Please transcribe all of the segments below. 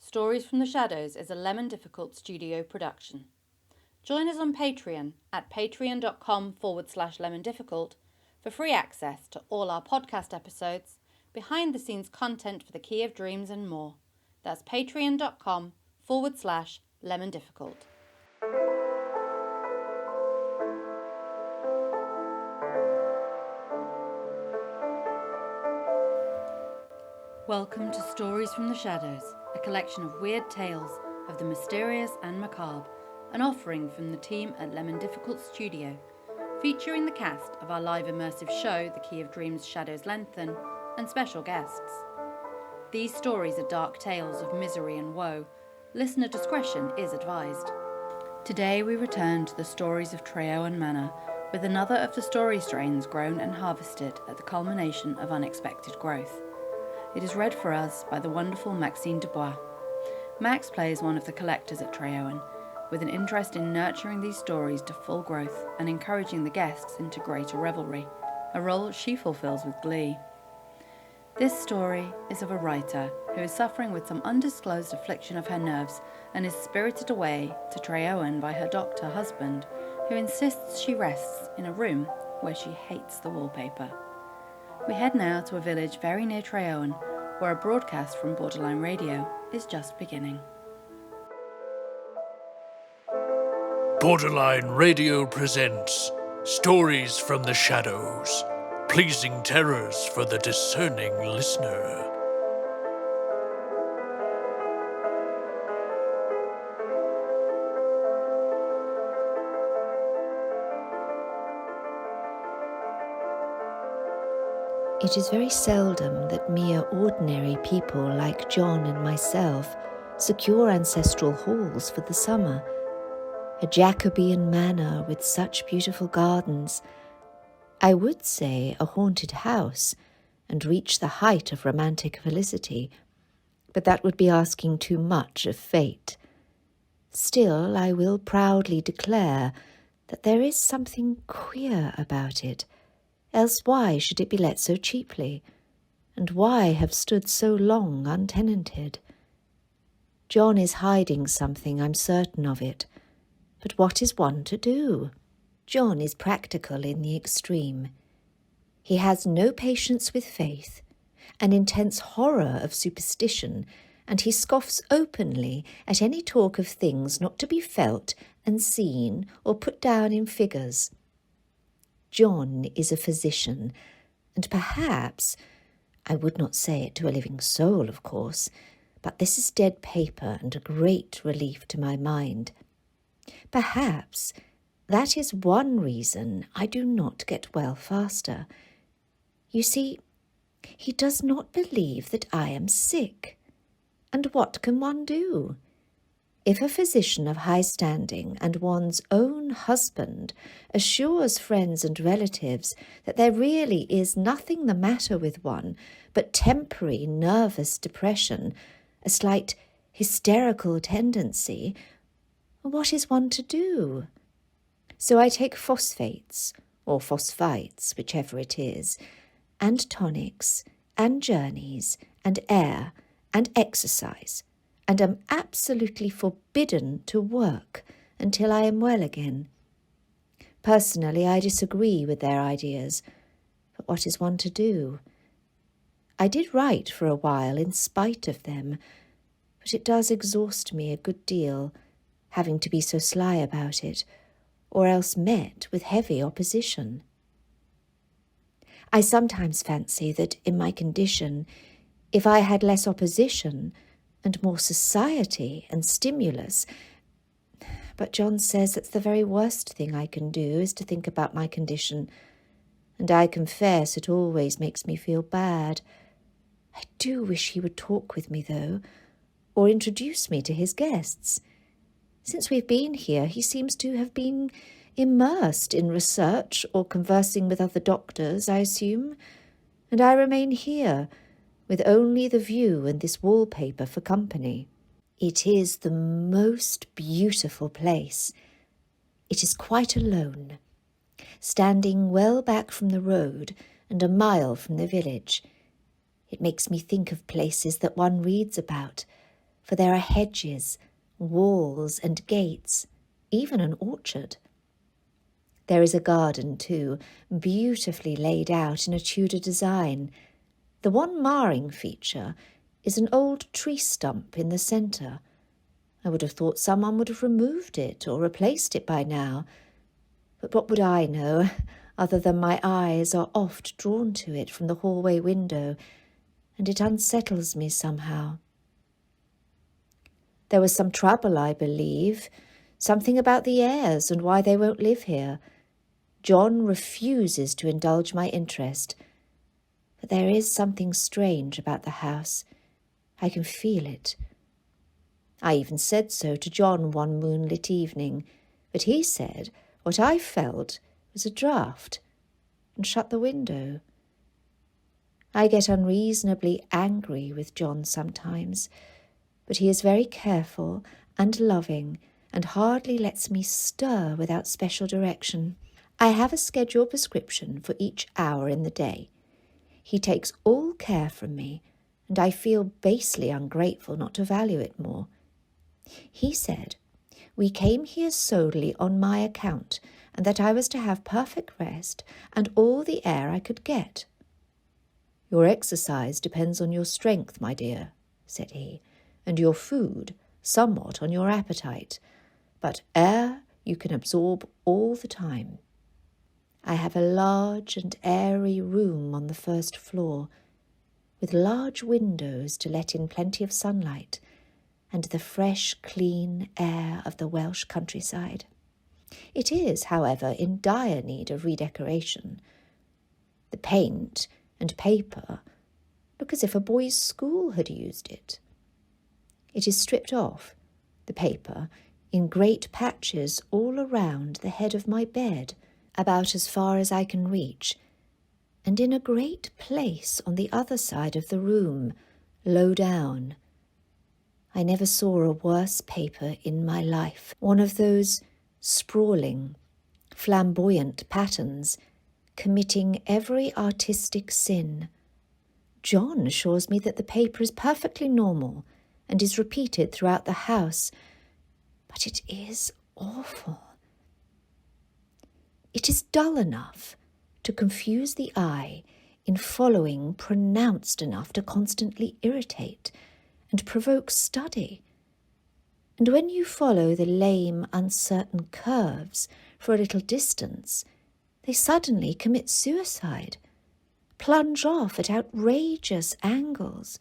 Stories from the Shadows is a Lemon Difficult studio production. Join us on Patreon at patreon.com/lemondifficult for free access to all our podcast episodes, behind-the-scenes content for the Key of Dreams and more. That's patreon.com/lemondifficult. Welcome to Stories from the Shadows, a collection of weird tales of the mysterious and macabre, an offering from the team at Lemon Difficult Studio, featuring the cast of our live immersive show, The Key of Dreams Shadows Lengthen, and special guests. These stories are dark tales of misery and woe. Listener discretion is advised. Today we return to the stories of Treowen manor, with another of the story strains grown and harvested at the culmination of unexpected growth. It is read for us by the wonderful Maxine du Bois. Max plays one of the collectors at Treowen, with an interest in nurturing these stories to full growth and encouraging the guests into greater revelry, a role she fulfills with glee. This story is of a writer who is suffering with some undisclosed affliction of her nerves and is spirited away to Treowen by her doctor husband, who insists she rests in a room where she hates the wallpaper. We head now to a village very near Treowen, where a broadcast from Borderline Radio is just beginning. Borderline Radio presents Stories from the Shadows, pleasing terrors for the discerning listener. It is very seldom that mere ordinary people like John and myself secure ancestral halls for the summer. A Jacobean manor with such beautiful gardens, I would say a haunted house, and reach the height of romantic felicity, but that would be asking too much of fate. Still, I will proudly declare that there is something queer about it. Else why should it be let so cheaply? And why have stood so long untenanted? John is hiding something, I'm certain of it. But what is one to do? John is practical in the extreme. He has no patience with faith, an intense horror of superstition, and he scoffs openly at any talk of things not to be felt and seen or put down in figures. John is a physician, and perhaps, I would not say it to a living soul, of course, but this is dead paper and a great relief to my mind. Perhaps that is one reason I do not get well faster. You see, he does not believe that I am sick. And what can one do? If a physician of high standing and one's own husband assures friends and relatives that there really is nothing the matter with one but temporary nervous depression, a slight hysterical tendency, what is one to do? So I take phosphates, or phosphites, whichever it is, and tonics, and journeys, and air, and exercise, and am absolutely forbidden to work until I am well again. Personally, I disagree with their ideas, but what is one to do? I did write for a while in spite of them, but it does exhaust me a good deal, having to be so sly about it, or else met with heavy opposition. I sometimes fancy that in my condition, if I had less opposition and more society and stimulus, but John says that's the very worst thing I can do is to think about my condition, and I confess it always makes me feel bad. I do wish he would talk with me, though, or introduce me to his guests. Since we've been here, he seems to have been immersed in research or conversing with other doctors, I assume, and I remain here, with only the view and this wallpaper for company. It is the most beautiful place. It is quite alone, standing well back from the road and a mile from the village. It makes me think of places that one reads about, for there are hedges, walls and gates, even an orchard. There is a garden too, beautifully laid out in a Tudor design. The one marring feature is an old tree stump in the centre. I would have thought someone would have removed it or replaced it by now. But what would I know, other than my eyes are oft drawn to it from the hallway window, and it unsettles me somehow. There was some trouble, I believe, something about the heirs and why they won't live here. John refuses to indulge my interest, but there is something strange about the house. I can feel it. I even said so to John one moonlit evening, but he said what I felt was a draught, and shut the window. I get unreasonably angry with John sometimes, but he is very careful and loving and hardly lets me stir without special direction. I have a scheduled prescription for each hour in the day. He takes all care from me, and I feel basely ungrateful not to value it more. He said, "We came here solely on my account, and that I was to have perfect rest and all the air I could get." "Your exercise depends on your strength, my dear," said he, "and your food somewhat on your appetite, but air you can absorb all the time. I have a large and airy room on the first floor, with large windows to let in plenty of sunlight, and the fresh, clean air of the Welsh countryside. It is, however, in dire need of redecoration. The paint and paper look as if a boys' school had used it. It is stripped off, the paper, in great patches all around the head of my bed, about as far as I can reach, and in a great place on the other side of the room, low down. I never saw a worse paper in my life, one of those sprawling, flamboyant patterns, committing every artistic sin. John assures me that the paper is perfectly normal and is repeated throughout the house, but it is awful. It is dull enough to confuse the eye, in following pronounced enough to constantly irritate and provoke study. And when you follow the lame, uncertain curves for a little distance, they suddenly commit suicide, plunge off at outrageous angles,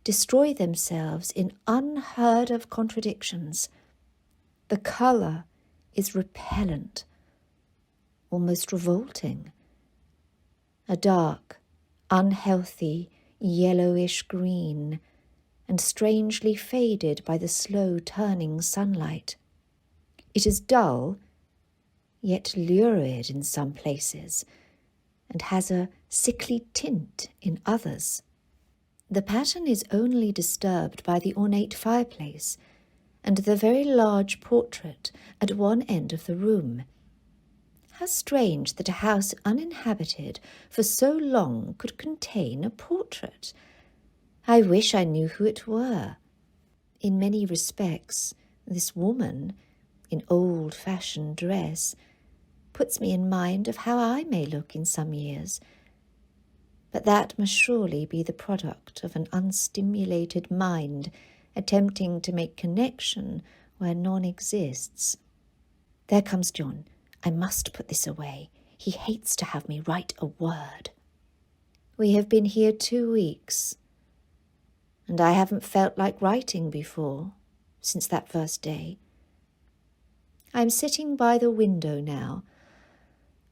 destroy themselves in unheard-of contradictions. The colour is repellent, almost revolting. A dark, unhealthy, yellowish green, and strangely faded by the slow turning sunlight. It is dull, yet lurid in some places, and has a sickly tint in others. The pattern is only disturbed by the ornate fireplace and the very large portrait at one end of the room. How strange that a house uninhabited for so long could contain a portrait. I wish I knew who it were. In many respects, this woman, in old-fashioned dress, puts me in mind of how I may look in some years. But that must surely be the product of an unstimulated mind attempting to make connection where none exists. There comes John. I must put this away. He hates to have me write a word. We have been here 2 weeks, and I haven't felt like writing before, since that first day. I'm sitting by the window now,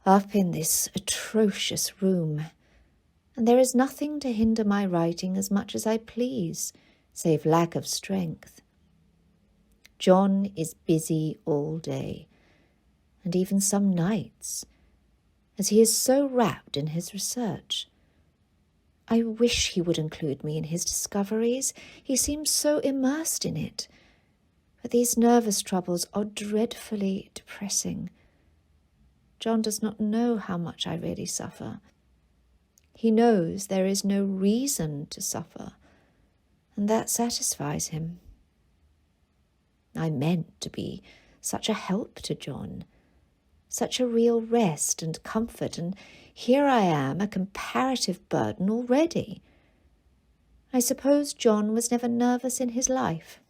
up in this atrocious room, and there is nothing to hinder my writing as much as I please, save lack of strength. John is busy all day, and even some nights, as he is so wrapped in his research. I wish he would include me in his discoveries. He seems so immersed in it. But these nervous troubles are dreadfully depressing. John does not know how much I really suffer. He knows there is no reason to suffer, and that satisfies him. I meant to be such a help to John, such a real rest and comfort, and here I am, a comparative burden already. I suppose John was never nervous in his life.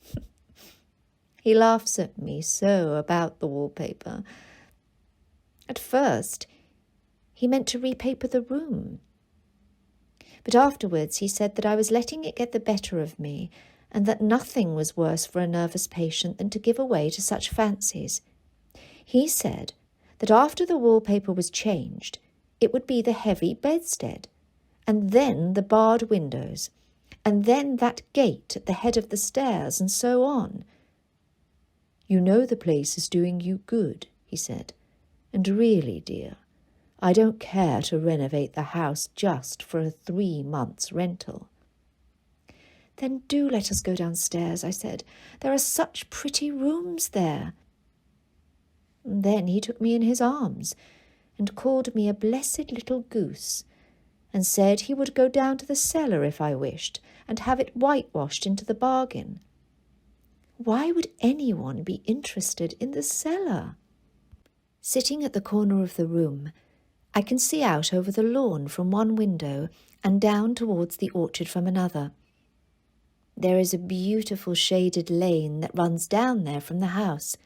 He laughs at me so about the wallpaper. At first, he meant to repaper the room. But afterwards he said that I was letting it get the better of me, and that nothing was worse for a nervous patient than to give way to such fancies. He said that after the wallpaper was changed, it would be the heavy bedstead, and then the barred windows, and then that gate at the head of the stairs, and so on. "You know the place is doing you good," he said, "and really, dear, I don't care to renovate the house just for a 3 months' rental." "Then do let us go downstairs," I said. "There are such pretty rooms there." And then he took me in his arms and called me a blessed little goose, and said he would go down to the cellar if I wished, and have it whitewashed into the bargain. Why would anyone be interested in the cellar? Sitting at the corner of the room, I can see out over the lawn from one window and down towards the orchard from another. There is a beautiful shaded lane that runs down there from the house.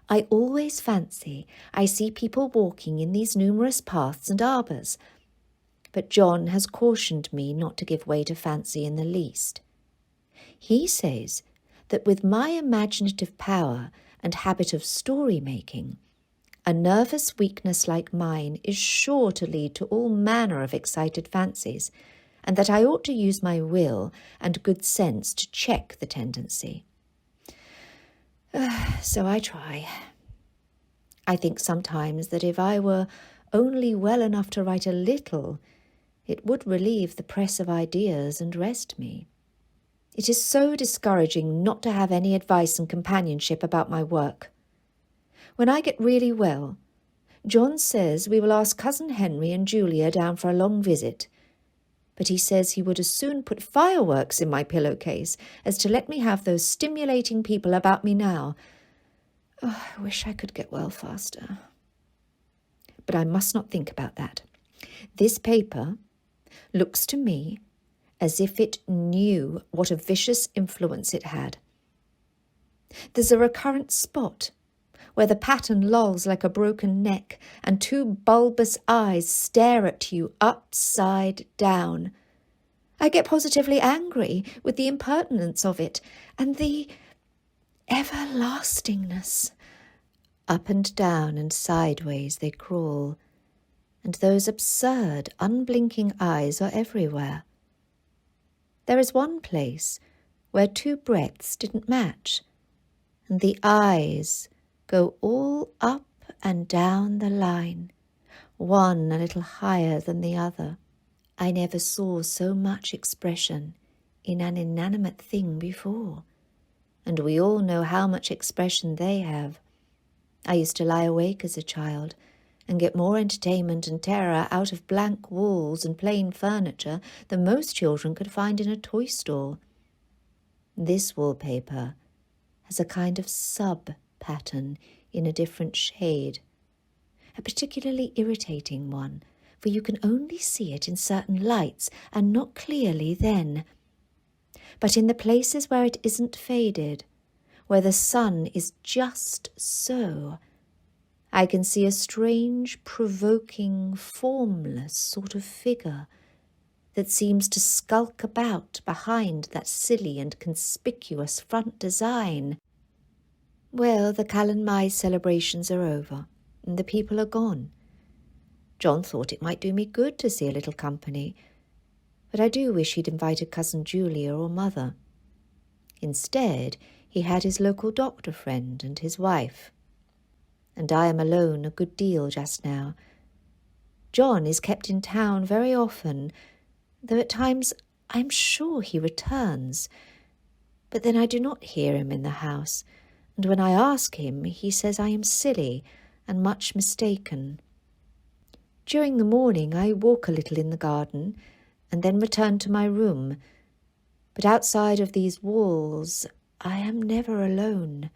I always fancy I see people walking in these numerous paths and arbours, but John has cautioned me not to give way to fancy in the least. He says that with my imaginative power and habit of story-making, a nervous weakness like mine is sure to lead to all manner of excited fancies, and that I ought to use my will and good sense to check the tendency. So I try. I think sometimes that if I were only well enough to write a little, it would relieve the press of ideas and rest me. It is so discouraging not to have any advice and companionship about my work. When I get really well, John says we will ask Cousin Henry and Julia down for a long visit, but he says he would as soon put fireworks in my pillowcase as to let me have those stimulating people about me now. Oh, I wish I could get well faster. But I must not think about that. This paper looks to me as if it knew what a vicious influence it had. There's a recurrent spot where the pattern lolls like a broken neck, and 2 bulbous eyes stare at you upside down. I get positively angry with the impertinence of it, and the everlastingness. Up and down and sideways they crawl, and those absurd, unblinking eyes are everywhere. There is one place where 2 breadths didn't match, and the eyes go all up and down the line, one a little higher than the other. I never saw so much expression in an inanimate thing before, and we all know how much expression they have. I used to lie awake as a child and get more entertainment and terror out of blank walls and plain furniture than most children could find in a toy store. This wallpaper has a kind of sub-pattern in a different shade, a particularly irritating one, for you can only see it in certain lights and not clearly then. But in the places where it isn't faded, where the sun is just so, I can see a strange, provoking, formless sort of figure that seems to skulk about behind that silly and conspicuous front design. Well, the Callan celebrations are over, and the people are gone. John thought it might do me good to see a little company, but I do wish he'd invited Cousin Julia or Mother. Instead, he had his local doctor friend and his wife, and I am alone a good deal just now. John is kept in town very often, though at times I am sure he returns, but then I do not hear him in the house, and when I ask him, he says I am silly and much mistaken. During the morning I walk a little in the garden, and then return to my room, but outside of these walls I am never alone.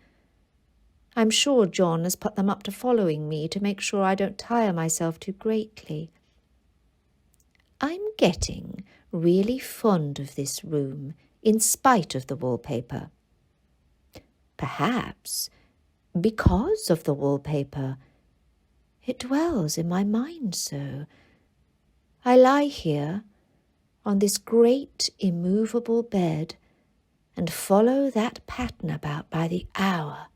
I'm sure John has put them up to following me to make sure I don't tire myself too greatly. I'm getting really fond of this room, in spite of the wallpaper. Perhaps because of the wallpaper. It dwells in my mind so. I lie here, on this great immovable bed, and follow that pattern about by the hour.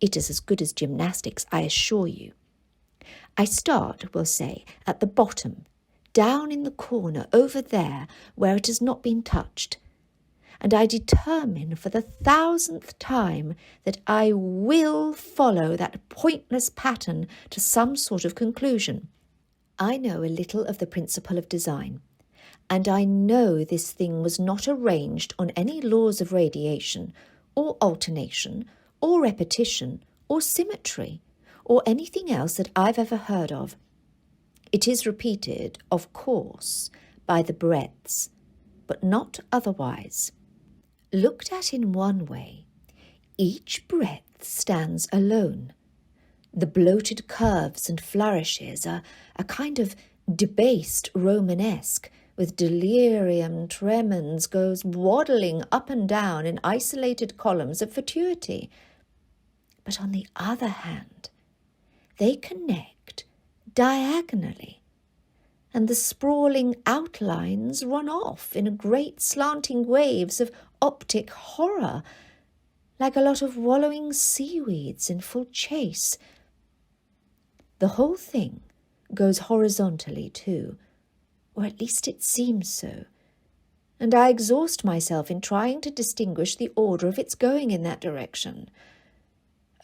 It is as good as gymnastics, I assure you. I start, we'll say, at the bottom, down in the corner over there where it has not been touched, and I determine for the 1000th time that I will follow that pointless pattern to some sort of conclusion. I know a little of the principle of design, and I know this thing was not arranged on any laws of radiation, or alternation, or repetition, or symmetry, or anything else that I've ever heard of. It is repeated, of course, by the breadths, but not otherwise. Looked at in one way, each breadth stands alone. The bloated curves and flourishes are a kind of debased Romanesque, with delirium tremens goes waddling up and down in isolated columns of fatuity. But on the other hand, they connect diagonally, and the sprawling outlines run off in great slanting waves of optic horror, like a lot of wallowing seaweeds in full chase. The whole thing goes horizontally too, or at least it seems so, and I exhaust myself in trying to distinguish the order of its going in that direction.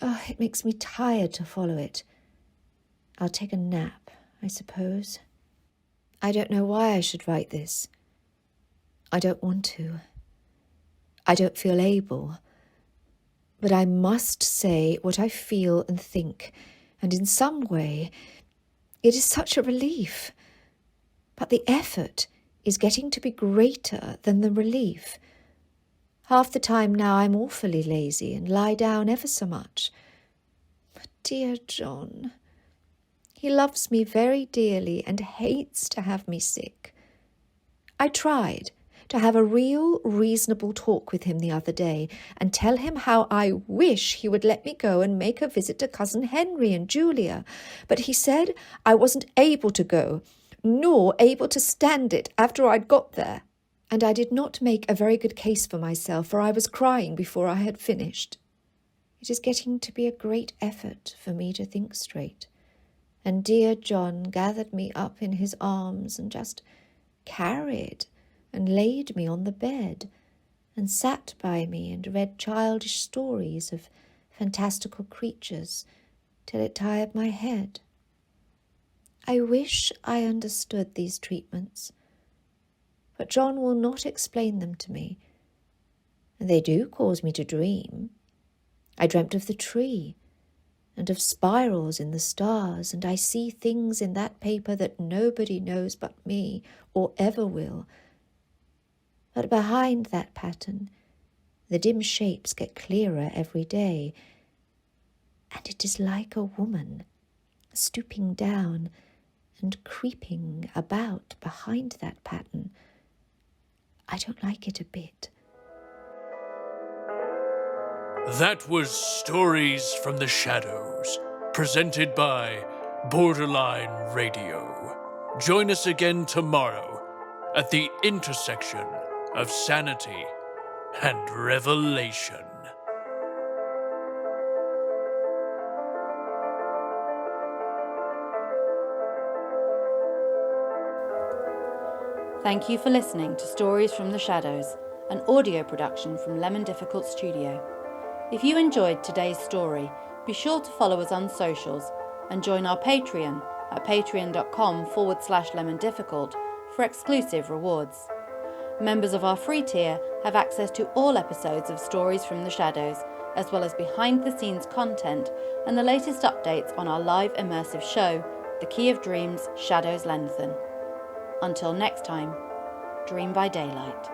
Oh, it makes me tired to follow it. I'll take a nap, I suppose. I don't know why I should write this. I don't want to. I don't feel able. But I must say what I feel and think, and in some way it is such a relief. But the effort is getting to be greater than the relief. Half the time now I'm awfully lazy and lie down ever so much. But dear John, he loves me very dearly and hates to have me sick. I tried to have a real, reasonable talk with him the other day and tell him how I wish he would let me go and make a visit to Cousin Henry and Julia, but he said I wasn't able to go, nor able to stand it after I'd got there. And I did not make a very good case for myself, for I was crying before I had finished. It is getting to be a great effort for me to think straight. And dear John gathered me up in his arms and just carried and laid me on the bed and sat by me and read childish stories of fantastical creatures till it tired my head. I wish I understood these treatments, but John will not explain them to me, and they do cause me to dream. I dreamt of the tree, and of spirals in the stars, and I see things in that paper that nobody knows but me, or ever will. But behind that pattern, the dim shapes get clearer every day, and it is like a woman, stooping down and creeping about behind that pattern. I don't like it a bit. That was Stories from the Shadows, presented by Borderline Radio. Join us again tomorrow at the intersection of sanity and revelation. Thank you for listening to Stories from the Shadows, an audio production from Lemon Difficult Studio. If you enjoyed today's story, be sure to follow us on socials and join our Patreon at patreon.com/lemondifficult for exclusive rewards. Members of our free tier have access to all episodes of Stories from the Shadows, as well as behind-the-scenes content and the latest updates on our live immersive show, The Key of Dreams: Shadows Lengthen. Until next time, dream by daylight.